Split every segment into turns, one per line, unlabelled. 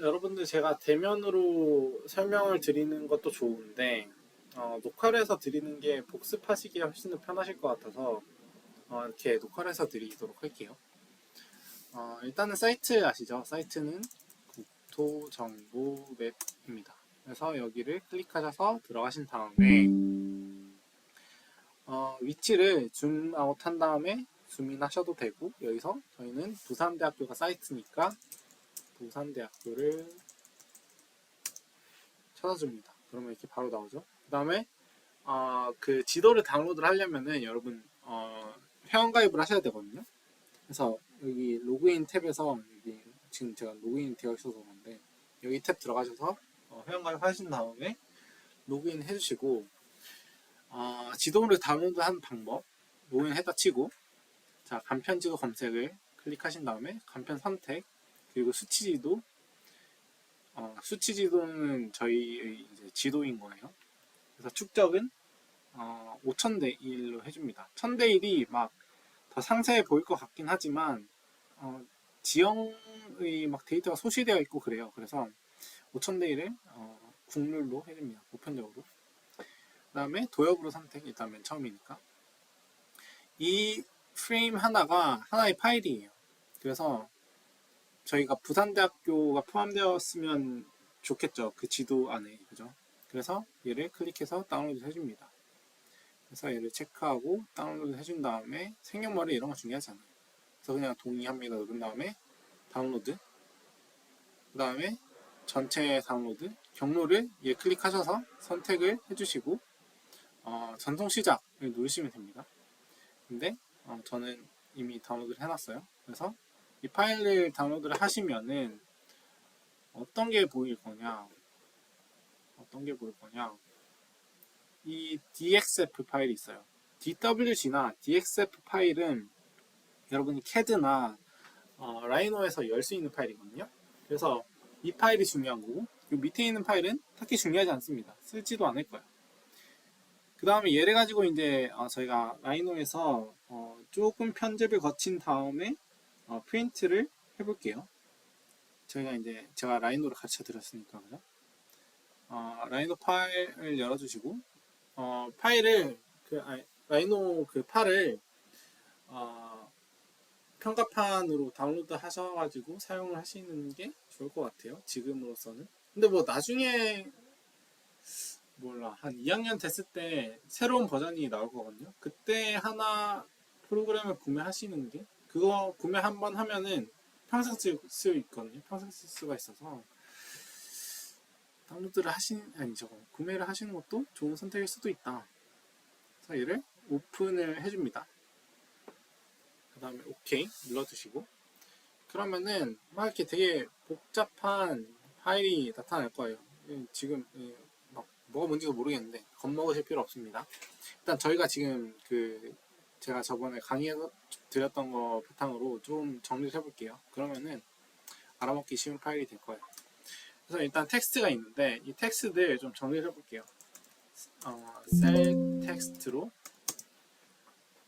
여러분들 제가 대면으로 설명을 드리는 것도 좋은데 녹화를 해서 드리는 게 복습하시기에 훨씬 더 편하실 것 같아서 이렇게 녹화를 해서 드리도록 할게요. 일단은 사이트 아시죠? 사이트는 국토정보맵입니다. 그래서 여기를 클릭하셔서 들어가신 다음에 위치를 줌아웃 한 다음에 줌인 하셔도 되고, 여기서 저희는 부산대학교가 사이트니까 부산대학교를 찾아줍니다. 그러면 이렇게 바로 나오죠. 그 다음에 그 지도를 다운로드를 하려면은 여러분 회원가입을 하셔야 되거든요. 그래서 여기 로그인 탭에서 여기 지금 제가 로그인 되어 있어서 그런데 여기 탭 들어가셔서 회원가입 하신 다음에 로그인 해주시고 지도를 다운로드한 방법 로그인했다 치고 자 간편지도 검색을 클릭하신 다음에 간편 선택 그리고 수치지도 수치지도는 저희의 이제 지도인 거예요. 그래서 축적은 5000대 1로 해줍니다. 1000대 1이 막 더 상세해 보일 것 같긴 하지만 지형의 막 데이터가 소실되어 있고 그래요. 그래서 5000대 1을 국룰로 해줍니다. 보편적으로. 그 다음에 도형으로 선택. 일단 맨 처음이니까. 이 프레임 하나가 하나의 파일이에요. 그래서 저희가 부산대학교가 포함되었으면 좋겠죠. 그 지도 안에. 그죠? 그래서 얘를 클릭해서 다운로드 해줍니다. 그래서 얘를 체크하고 다운로드 해준 다음에 생년월일 이런 거 중요하지 않아요. 그래서 그냥 동의합니다 누른 다음에 다운로드 그 다음에 전체 다운로드 경로를 얘 클릭하셔서 선택을 해주시고 전송 시작을 누르시면 됩니다. 근데 저는 이미 다운로드를 해놨어요. 그래서 이 파일을 다운로드를 하시면은 어떤 게 보일 거냐 이 DXF 파일이 있어요. DWG나 DXF 파일은 여러분이 CAD나 라이노에서 열 수 있는 파일이거든요. 그래서 이 파일이 중요한 거고 이 밑에 있는 파일은 딱히 중요하지 않습니다. 쓰지도 않을 거예요. 그 다음에 얘를 가지고 이제 저희가 라이노에서 조금 편집을 거친 다음에 프린트를 해볼게요. 저희가 이제 제가 라이노를 가르쳐 드렸으니까 그죠? 라이노 파일을 열어주시고 파일을 라이노 그 팔을 평가판으로 다운로드 하셔가지고 사용을 하시는 게 좋을 것 같아요. 지금으로서는. 근데 뭐 나중에 몰라 한 2학년 됐을 때 새로운 버전이 나올 거거든요. 그때 하나 프로그램을 구매하시는 게 그거 구매 한번 하면은 평생 쓸 수 있거든요. 평생 쓸 수가 있어서 다운로드를 구매를 하시는 것도 좋은 선택일 수도 있다. 그래서 얘를 오픈을 해줍니다. 그 다음에 OK 눌러주시고 그러면은 막 이렇게 되게 복잡한 파일이 나타날 거예요. 지금 막 뭐가 뭔지도 모르겠는데 겁먹으실 필요 없습니다. 일단 저희가 지금 제가 저번에 강의에서 드렸던 거 바탕으로 좀 정리를 해볼게요. 그러면은 알아먹기 쉬운 파일이 될 거예요. 그래서 일단 텍스트가 있는데 이 텍스트를 좀 정리를 해볼게요. 셀 텍스트로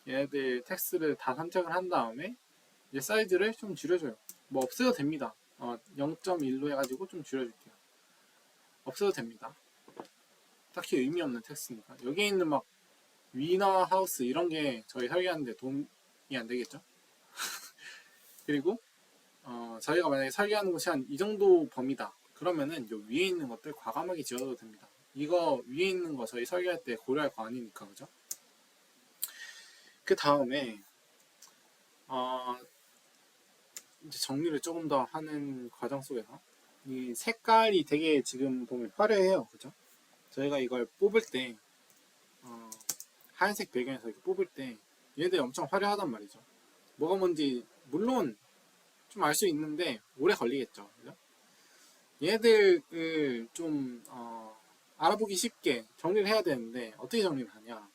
얘네들 텍스트를 다 선택을 한 다음에 이제 사이즈를 좀 줄여줘요. 뭐 없애도 됩니다. 0.1로 해가지고 좀 줄여줄게요. 없애도 됩니다. 딱히 의미 없는 텍스트니까. 여기에 있는 막 위너 하우스 이런 게 저희 설계하는데 도움이 안 되겠죠? 그리고 저희가 만약에 설계하는 곳이 한 이 정도 범위다. 그러면은 요 위에 있는 것들 과감하게 지워도 됩니다. 이거 위에 있는 거 저희 설계할 때 고려할 거 아니니까 그죠? 그 다음에 이제 정리를 조금 더 하는 과정 속에서 이 색깔이 되게 지금 보면 화려해요. 그죠? 저희가 이걸 뽑을 때 하얀색 배경에서 이렇게 뽑을 때 얘네들이 엄청 화려하단 말이죠. 뭐가 뭔지 물론 좀 알 수 있는데 오래 걸리겠죠. 그죠? 얘네들을 좀 알아보기 쉽게 정리를 해야 되는데 어떻게 정리를 하냐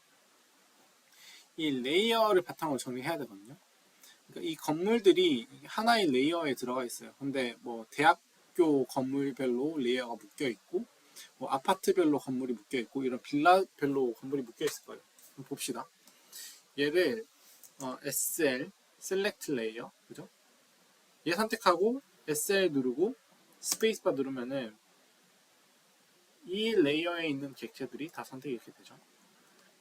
이 레이어를 바탕으로 정리해야 되거든요. 그러니까 이 건물들이 하나의 레이어에 들어가 있어요. 근데 뭐 대학교 건물별로 레이어가 묶여 있고 뭐 아파트별로 건물이 묶여 있고 이런 빌라별로 건물이 묶여 있을 거예요. 그럼 봅시다. 얘를 SL Select Layer 그죠? 얘 선택하고 SL 누르고 스페이스바 누르면은 이 레이어에 있는 객체들이 다 선택이 이렇게 되죠.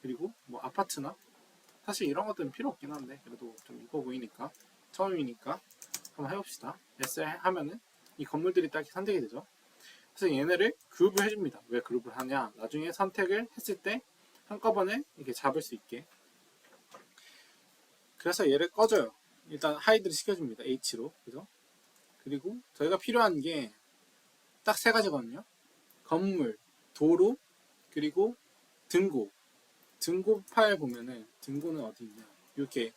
그리고 뭐 아파트나 사실 이런 것들은 필요 없긴 한데 그래도 좀 이뻐 보이니까 처음이니까 한번 해봅시다. S 하면은 이 건물들이 딱 이렇게 선택이 되죠. 그래서 얘네를 그룹을 해줍니다. 왜 그룹을 하냐? 나중에 선택을 했을 때 한꺼번에 이렇게 잡을 수 있게. 그래서 얘를 꺼줘요. 일단 하이드를 시켜줍니다. H로. 그죠? 그리고 저희가 필요한 게 딱 세 가지거든요. 건물, 도로, 그리고 등고. 등고 파일 보면은 등고는 어디 있냐? 이렇게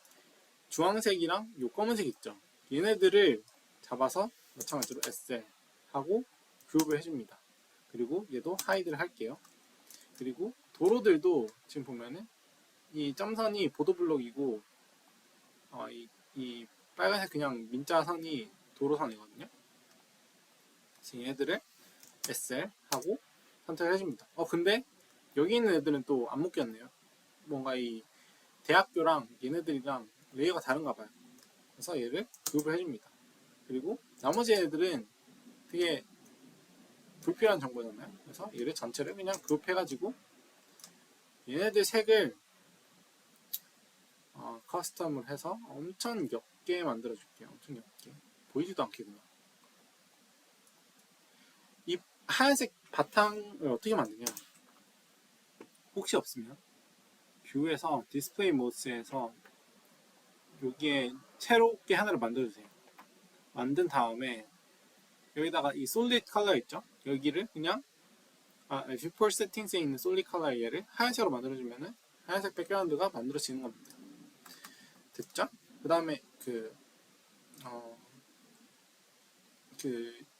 주황색이랑 요 검은색 있죠. 얘네들을 잡아서 마찬가지로 SL 하고 그룹을 해줍니다. 그리고 얘도 하이드를 할게요. 그리고 도로들도 지금 보면은 이 점선이 보도블록이고 이 빨간색 그냥 민자선이 도로선이거든요. 지금 얘들을 SL 하고 선택을 해줍니다. 근데 여기 있는 애들은 또 안 묶였네요. 뭔가 이 대학교랑 얘네들이랑 레이어가 다른가 봐요. 그래서 얘를 그룹을 해줍니다. 그리고 나머지 애들은 되게 불필요한 정보잖아요. 그래서 얘를 전체를 그냥 그룹해가지고 얘네들 색을 커스텀을 해서 엄청 옅게 만들어줄게요. 엄청 옅게. 보이지도 않게 그냥. 이 하얀색 바탕을 어떻게 만드냐? 혹시 없으면 뷰에서 디스플레이 모드에서 여기에 새롭게 하나를 만들어주세요. 만든 다음에 여기다가 이 솔리드 컬러 있죠? 여기를 그냥 뷰포 세팅스에 있는 솔리드 컬러 얘를 하얀색으로 만들어주면은 하얀색 백그라운드가 만들어지는 겁니다. 됐죠? 그 다음에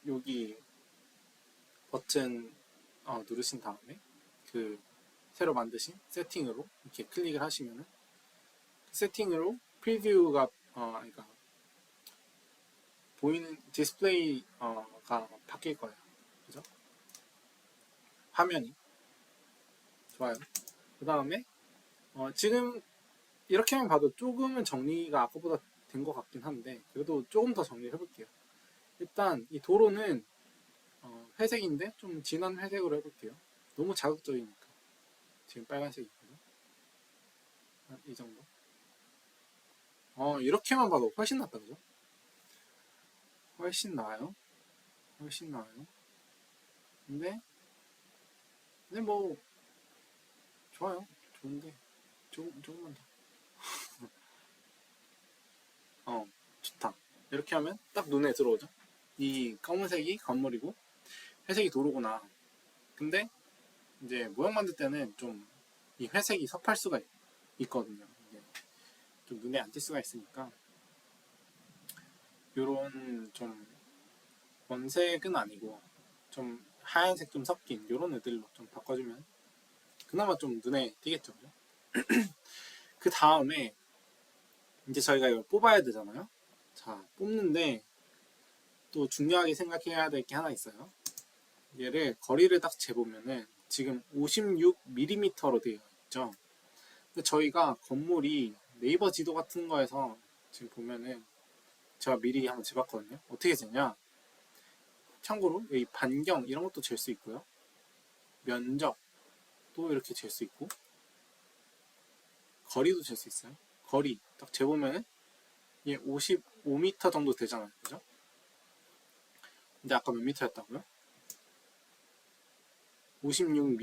여기 버튼 누르신 다음에 새로 만드신 세팅으로 이렇게 클릭을 하시면은 세팅으로 프리뷰가 그러니까 보이는 디스플레이가 바뀔 거예요. 그죠? 화면이 좋아요. 그 다음에 지금 이렇게만 봐도 조금은 정리가 아까보다 된 것 같긴 한데 그래도 조금 더 정리를 해볼게요. 일단 이 도로는 회색인데 좀 진한 회색으로 해볼게요. 너무 자극적이니까. 지금 빨간색이거든요. 이 정도. 이렇게만 봐도 훨씬 낫다, 그죠? 훨씬 나아요. 훨씬 나아요. 근데 뭐 좋아요. 좋은데 조금만 더. 좋다. 이렇게 하면 딱 눈에 들어오죠. 이 검은색이 건물이고 회색이 도로구나. 근데 이제 모양 만들 때는 좀 이 회색이 섭할 수가 있거든요. 이게 좀 눈에 안 띌 수가 있으니까 요런 좀 원색은 아니고 좀 하얀색 좀 섞인 요런 애들로 좀 바꿔주면 그나마 좀 눈에 띄겠죠. 그 다음에 이제 저희가 이걸 뽑아야 되잖아요. 자, 뽑는데 또 중요하게 생각해야 될 게 하나 있어요. 얘를 거리를 딱 재보면은 지금 56mm로 되어 있죠. 근데 저희가 건물이 네이버 지도 같은 거에서 지금 보면은 제가 미리 한번 재봤거든요. 어떻게 재냐? 참고로 여기 반경 이런 것도 잴 수 있고요. 면적도 이렇게 잴 수 있고 거리도 잴 수 있어요. 거리 딱 재보면은 이게 55m 정도 되잖아요. 그죠? 근데 아까 몇 미터였다고요? 56mm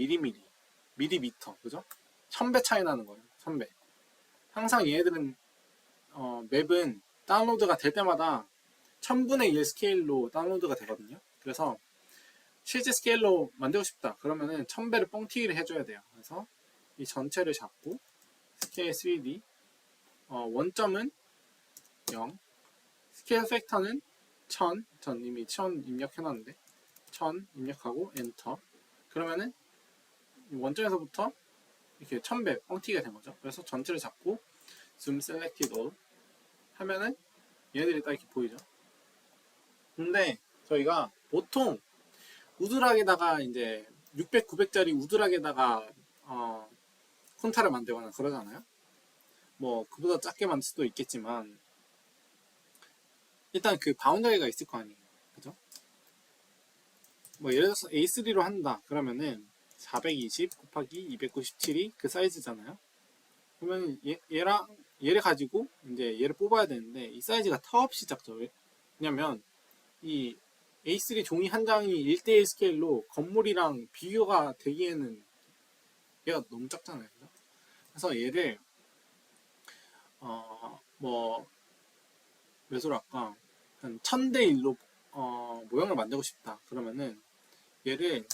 밀리미터 그죠? 1000배 차이 나는 거예요. 1000배. 항상 얘네들은 맵은 다운로드가 될 때마다 1000분의 1 스케일로 다운로드가 되거든요. 그래서 실제 스케일로 만들고 싶다. 그러면은 1000배를 뻥튀기를 해줘야 돼요. 그래서 이 전체를 잡고 스케일 3D 원점은 0 스케일 팩터는 1000 전 이미 1000 입력해놨는데 1000 입력하고 엔터 그러면은 원점에서부터 이렇게 1000배 뻥튀기가 된 거죠. 그래서 전체를 잡고 zoom selected all 하면은 얘네들이 딱 이렇게 보이죠. 근데 저희가 보통 우드락에다가 이제 600, 900짜리 우드락에다가 콘타를 만들거나 그러잖아요. 뭐 그보다 작게 만들 수도 있겠지만 일단 그 바운더리가 있을 거 아니에요. 그죠? 뭐 예를 들어서 A3로 한다 그러면은 420 곱하기 297이 그 사이즈잖아요. 그러면 얘를 가지고 이제 얘를 뽑아야 되는데 이 사이즈가 터없이 작죠. 왜냐면 이 A3 종이 한 장이 1대1 스케일로 건물이랑 비교가 되기에는 얘가 너무 작잖아요. 그래서 얘를 뭐 몇으로 할까? 한 1000대1로 모형을 만들고 싶다. 그러면은 얘를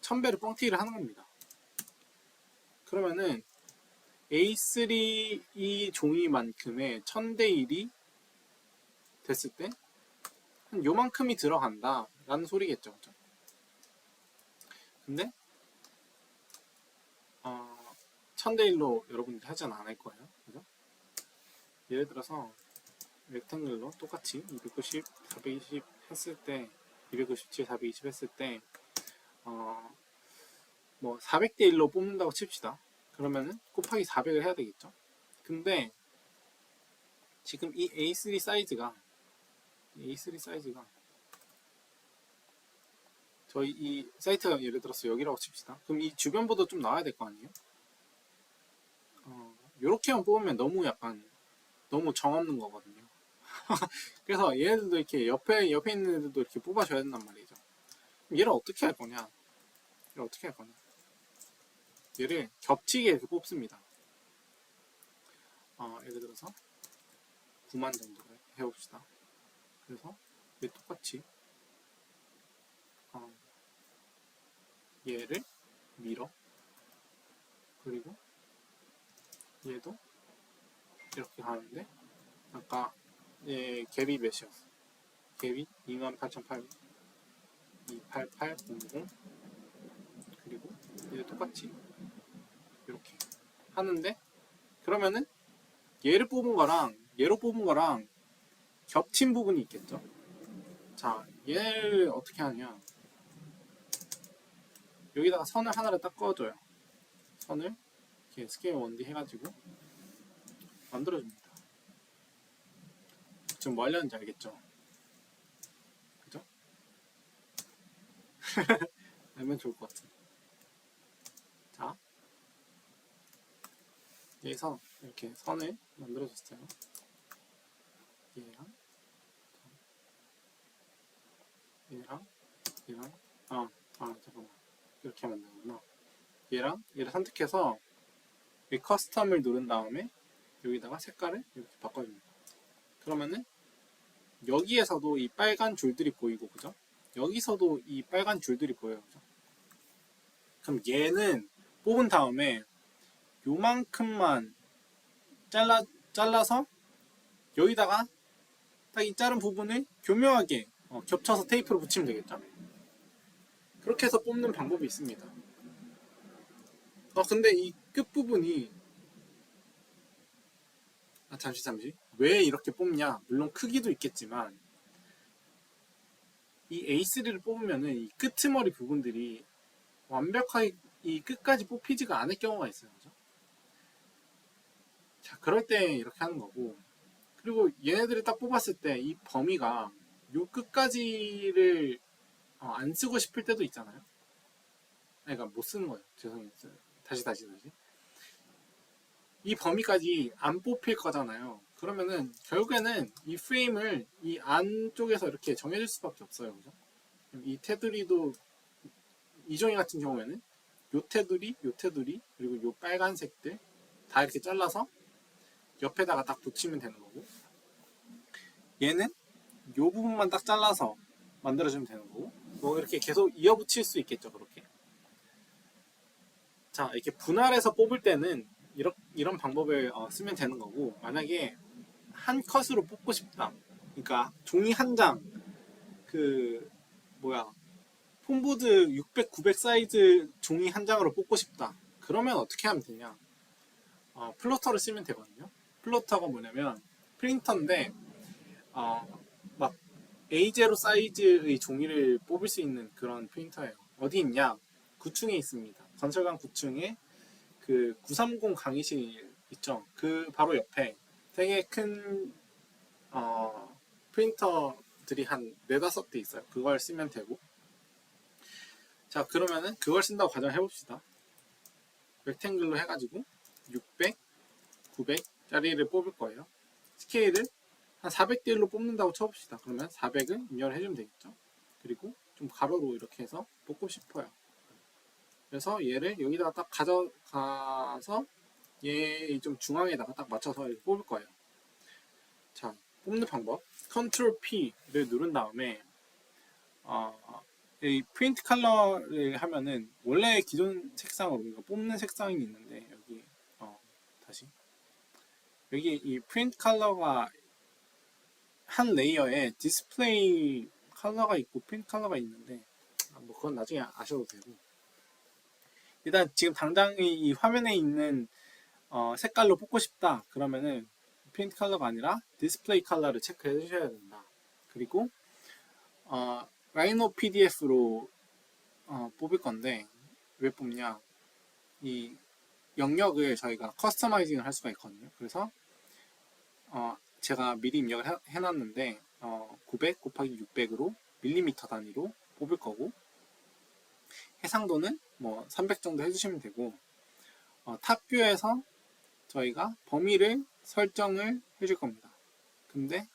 1000배로 뻥튀기를 하는 겁니다. 그러면은 A3 이 종이만큼의 1000대1이 됐을 때 한 요만큼이 들어간다 라는 소리겠죠. 그죠? 근데 1000대1로 여러분들 하진 않을 거예요. 그죠? 예를 들어서 렉탱글로 똑같이 290, 420 했을 때 297, 420 했을 때 뭐 400대1로 뽑는다고 칩시다. 그러면은 곱하기 400을 해야 되겠죠. 근데 지금 이 A3 사이즈가 저희 이 사이트가 예를 들어서 여기라고 칩시다. 그럼 이 주변보다 좀 나와야 될 거 아니에요? 요렇게만 뽑으면 너무 정없는 거거든요. 그래서 얘네들도 이렇게 옆에 있는 애들도 이렇게 뽑아줘야 된단 말이죠. 얘를 어떻게 할 거냐? 얘를 겹치게 이렇게 뽑습니다. 예를 들어서 9만 정도를 해봅시다. 그래서 얘 똑같이 얘를 밀어. 그리고 얘도 이렇게 가는데 아까 얘 갭이 몇이었어? 갭이 28,800 28800 그리고 얘도 똑같이 이렇게 하는데 그러면은 얘를 뽑은 거랑 얘로 뽑은 거랑 겹친 부분이 있겠죠. 자, 얘를 어떻게 하냐? 여기다가 선을 하나를 딱 그어줘요. 선을 이렇게 스케일 1D 해가지고 만들어줍니다. 지금 뭐 하려는지 알겠죠? 그죠? 알면 좋을 것 같아. 자, 여기서 이렇게 선을 만들어줬어요. 얘랑 잠깐만 이렇게 만드는구나. 얘를 선택해서 이 커스텀을 누른 다음에 여기다가 색깔을 이렇게 바꿔줍니다. 그러면은 여기에서도 이 빨간 줄들이 보이고 그죠? 여기서도 이 빨간 줄들이 보여요. 그죠? 그럼 얘는 뽑은 다음에 요만큼만 잘라서 여기다가 딱 이 자른 부분을 교묘하게 겹쳐서 테이프로 붙이면 되겠죠? 그렇게 해서 뽑는 방법이 있습니다. 근데 이 끝부분이 잠시 왜 이렇게 뽑냐? 물론 크기도 있겠지만 이 A3를 뽑으면은 이 끄트머리 부분들이 완벽하게 이 끝까지 뽑히지가 않을 경우가 있어요. 그죠? 자, 그럴 때 이렇게 하는 거고 그리고 얘네들을 딱 뽑았을 때 이 범위가 요 끝까지를 안 쓰고 싶을 때도 있잖아요. 그러니까 못 쓰는 거예요. 죄송해요. 다시. 이 범위까지 안 뽑힐 거잖아요. 그러면은 결국에는 이 프레임을 이 안쪽에서 이렇게 정해줄 수밖에 없어요. 그죠? 이 테두리도 이 종이 같은 경우에는 요 테두리 그리고 요 빨간색들 다 이렇게 잘라서 옆에다가 딱 붙이면 되는 거고 얘는 요 부분만 딱 잘라서 만들어주면 되는 거고 뭐 이렇게 계속 이어붙일 수 있겠죠. 그렇게 자 이렇게 분할해서 뽑을 때는 이런 방법을 쓰면 되는 거고 만약에 한 컷으로 뽑고 싶다 그러니까 종이 한 장 폼보드 600, 900 사이즈 종이 한 장으로 뽑고 싶다 그러면 어떻게 하면 되냐 플로터를 쓰면 되거든요. 플로터가 뭐냐면 프린터인데 막 A0 사이즈의 종이를 뽑을 수 있는 그런 프린터예요. 어디 있냐? 9층에 있습니다. 건설관 9층에 그 930 강의실 있죠. 그 바로 옆에 되게 큰 프린터들이 한 4, 5대 있어요. 그걸 쓰면 되고 자, 그러면은 그걸 쓴다고 가정을 해봅시다. 렉탱글로 해가지고 600, 900짜리를 뽑을 거예요. 스케일을 한 400대 1로 뽑는다고 쳐봅시다. 그러면 400을 입력을 해주면 되겠죠. 그리고 좀 가로로 이렇게 해서 뽑고 싶어요. 그래서 얘를 여기다가 딱 가져가서 얘 좀 중앙에다가 딱 맞춰서 이렇게 뽑을 거예요. 자, 뽑는 방법. Ctrl P를 누른 다음에 이 프린트 컬러를 하면은 원래 기존 색상으로 우리가 뽑는 색상이 있는데 여기 다시 여기 이 프린트 컬러가 한 레이어에 디스플레이 컬러가 있고 프린트 컬러가 있는데 뭐 그건 나중에 아셔도 되고 일단 지금 당장 이 화면에 있는 색깔로 뽑고 싶다 그러면은 프린트 컬러가 아니라 디스플레이 컬러를 체크해 주셔야 된다. 그리고 라이노 PDF로 뽑을 건데 왜 뽑냐, 이 영역을 저희가 커스터마이징을 할 수가 있거든요. 그래서 제가 미리 입력을 해놨는데 900 곱하기 600으로 밀리미터 단위로 뽑을 거고 해상도는 뭐 300 정도 해주시면 되고 탑뷰에서 저희가 범위를 설정을 해줄 겁니다. 근데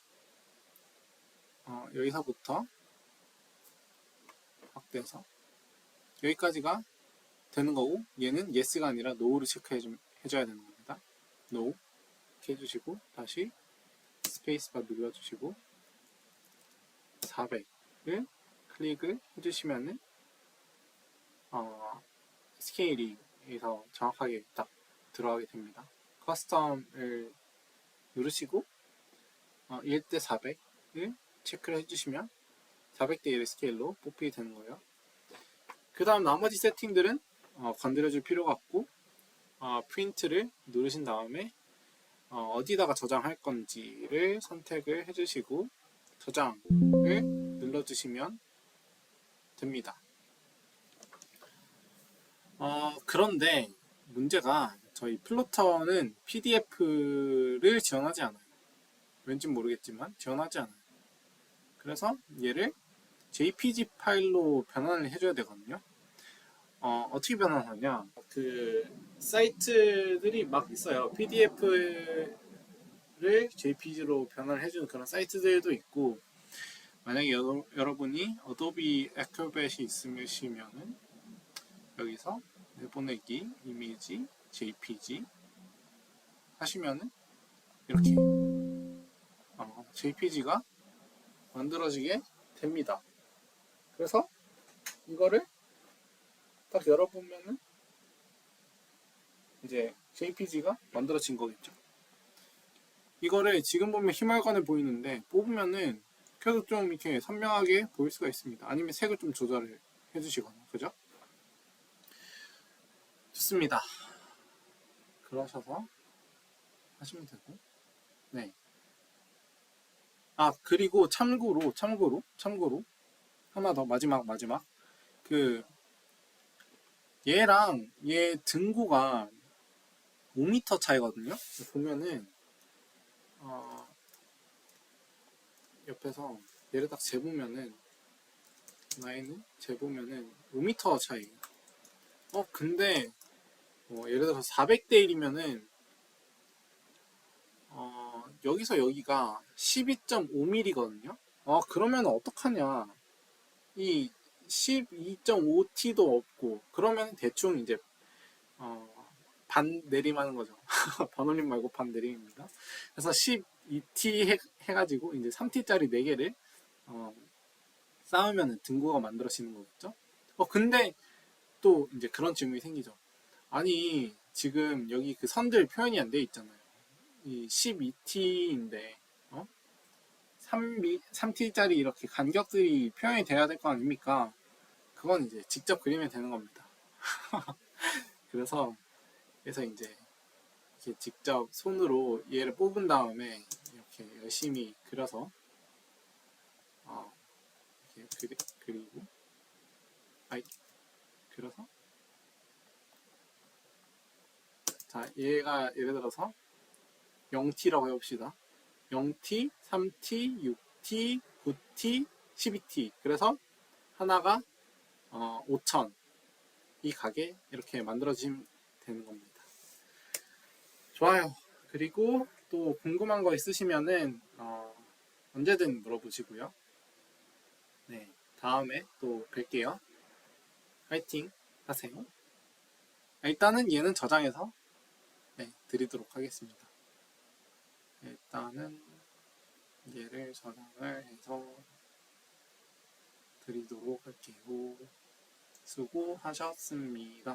여기서부터 확대해서 여기까지가 되는 거고 얘는 yes가 아니라 no를 체크해줘야 되는 겁니다. no 이렇게 해주시고 다시 스페이스바 눌러주시고 400을 클릭을 해주시면은 스케일이 여기서 정확하게 딱 들어가게 됩니다. 커스텀을 누르시고 1대 400을 체크를 해주시면 400대 1의 스케일로 뽑히게 되는 거예요. 그 다음 나머지 세팅들은 건드려줄 필요가 없고 프린트를 누르신 다음에 어디다가 저장할 건지를 선택을 해주시고 저장을 눌러주시면 됩니다. 그런데 문제가 저희 플로터는 PDF를 지원하지 않아요. 왠지 모르겠지만 지원하지 않아요. 그래서 얘를 JPG 파일로 변환을 해줘야 되거든요. 어떻게 변환하냐, 그 사이트들이 막 있어요. PDF를 JPG로 변환을 해주는 그런 사이트들도 있고, 만약에 여러분이 어도비 애크로벳이 있으시면은 여기서 내보내기 이미지 JPG 하시면은 이렇게 JPG가 만들어지게 됩니다. 그래서 이거를 딱 열어보면은 이제 JPG가 만들어진 거겠죠. 이거를 지금 보면 희말관에 보이는데 뽑으면은 계속 좀 이렇게 선명하게 보일 수가 있습니다. 아니면 색을 좀 조절을 해주시거나, 그죠? 좋습니다. 그러셔서 하시면 되고, 네. 그리고 참고로 하나 더 마지막 그 얘랑 얘 등고가 5m 차이거든요. 보면은 옆에서 얘를 딱 재보면은 라인을 재보면은 5m 차이. 근데 예를 들어서 400대 1이면은 여기서 여기가 12.5mm거든요. 그러면 어떡하냐, 이 12.5T도 없고 그러면 대충 이제 반 내림하는 거죠. 반올림 말고 반 내림입니다. 그래서 12T 해가지고 이제 3T짜리 4개를 쌓으면 등고가 만들어지는 거겠죠. 근데 또 이제 그런 질문이 생기죠. 아니 지금 여기 그 선들 표현이 안 돼 있잖아요. 이 12T인데 3T짜리 이렇게 간격들이 표현이 돼야 될 거 아닙니까? 그건 이제 직접 그리면 되는 겁니다. 그래서 이제 이렇게 직접 손으로 얘를 뽑은 다음에 이렇게 열심히 그려서 이렇게 그리고 그려서 자, 얘가 예를 들어서 0T라고 해봅시다. 0T, 3T, 6T, 9T, 12T. 그래서 하나가 5000, 이 가게 이렇게 만들어지면 되는 겁니다. 좋아요. 그리고 또 궁금한 거 있으시면은 언제든 물어보시고요. 네, 다음에 또 뵐게요. 화이팅 하세요. 일단은 얘는 저장해서 네, 드리도록 하겠습니다. 일단은 얘를 저장을 해서 드리도록 할게요. 수고하셨습니다.